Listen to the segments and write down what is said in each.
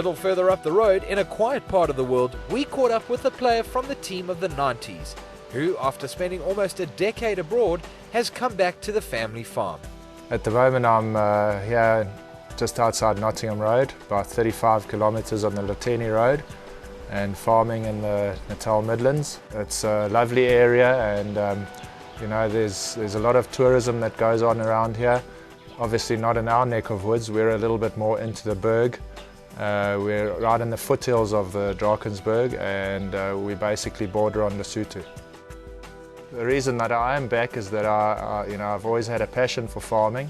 little further up the road, in a quiet part of the world, we caught up with a player from the team of the 90s, who, after spending almost a decade abroad, has come back to the family farm. At the moment I'm here just outside Nottingham Road, about 35 kilometres on the Loteni Road, and farming in the Natal Midlands. It's a lovely area, and you know, there's a lot of tourism that goes on around here. Obviously not in our neck of woods, we're a little bit more into the Berg. We're right in the foothills of the Drakensberg, and we basically border on Lesotho. The reason that I am back is that I've always had a passion for farming,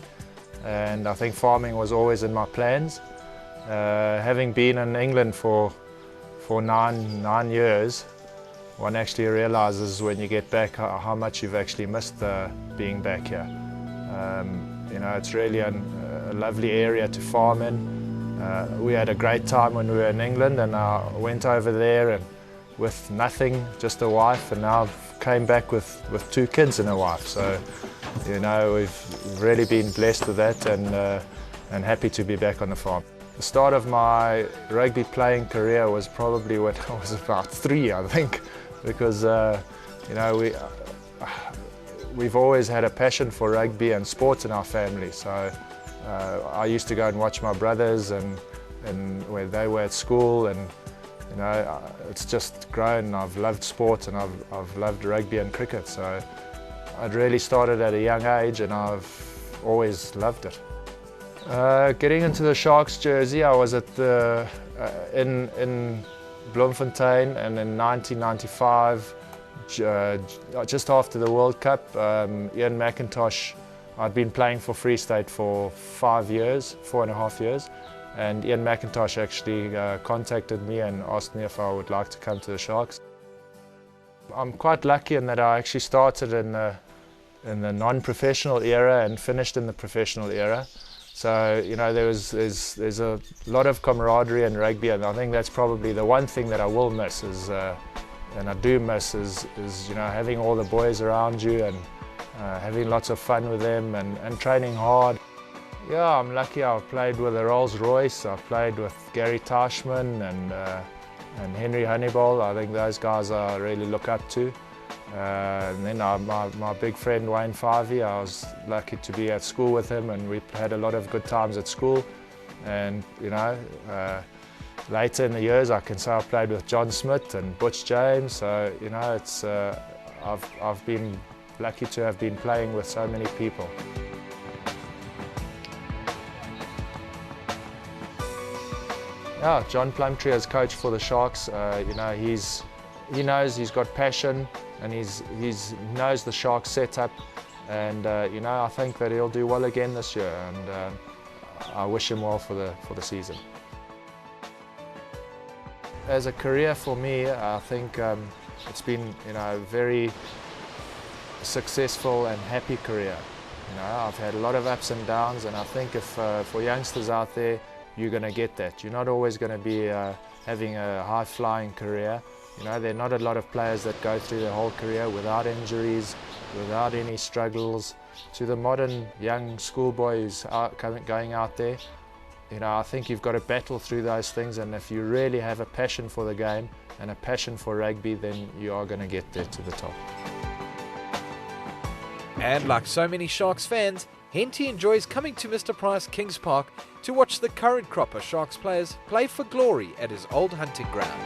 and I think farming was always in my plans. Having been in England for nine years, one actually realises when you get back how much you've actually missed being back here. You know, it's really a lovely area to farm in. We had a great time when we were in England, and I went over there and with nothing, just a wife, and now I've came back with 2 kids and a wife. So, you know, we've really been blessed with that, and happy to be back on the farm. The start of my rugby playing career was probably when I was about 3, I think, because you know, we've always had a passion for rugby and sports in our family. So I used to go and watch my brothers and where they were at school, and you know, it's just grown. I've loved sport, and I've loved rugby and cricket. So I'd really started at a young age, and I've always loved it. Getting into the Sharks jersey, I was at in Bloemfontein, and in 1995, just after the World Cup, Ian McIntosh, I'd been playing for Free State for 4.5 years, and Ian McIntosh actually contacted me and asked me if I would like to come to the Sharks. I'm quite lucky in that I actually started in the non-professional era and finished in the professional era. So, you know, there's a lot of camaraderie in rugby, and I think that's probably the one thing that I will miss is, and I do miss is you know, having all the boys around you and having lots of fun with them and training hard. Yeah, I'm lucky. I've played with the Rolls Royce, I've played with Gary Tashman and Henry Honeyball. I think those guys I really look up to. And then my big friend Wayne Farvey, I was lucky to be at school with him, and we had a lot of good times at school. And you know, later in the years I can say I played with John Smith and Butch James, so you know, it's I've been lucky to have been playing with so many people. Yeah, John Plumtree as coach for the Sharks, you know, he knows he's got passion, and he knows the Sharks setup, and you know, I think that he'll do well again this year, and I wish him well for the season. As a career for me, I think it's been, you know, a very successful and happy career. You know, I've had a lot of ups and downs, and I think if for youngsters out there, you're going to get that. You're not always going to be having a high-flying career. You know, there are not a lot of players that go through their whole career without injuries, without any struggles. To the modern young schoolboy who's going out there, you know, I think you've got to battle through those things, and if you really have a passion for the game and a passion for rugby, then you are going to get there to the top. And like so many Sharks fans, Hentie enjoys coming to Mr. Price Kings Park to watch the current crop of Sharks players play for glory at his old hunting ground.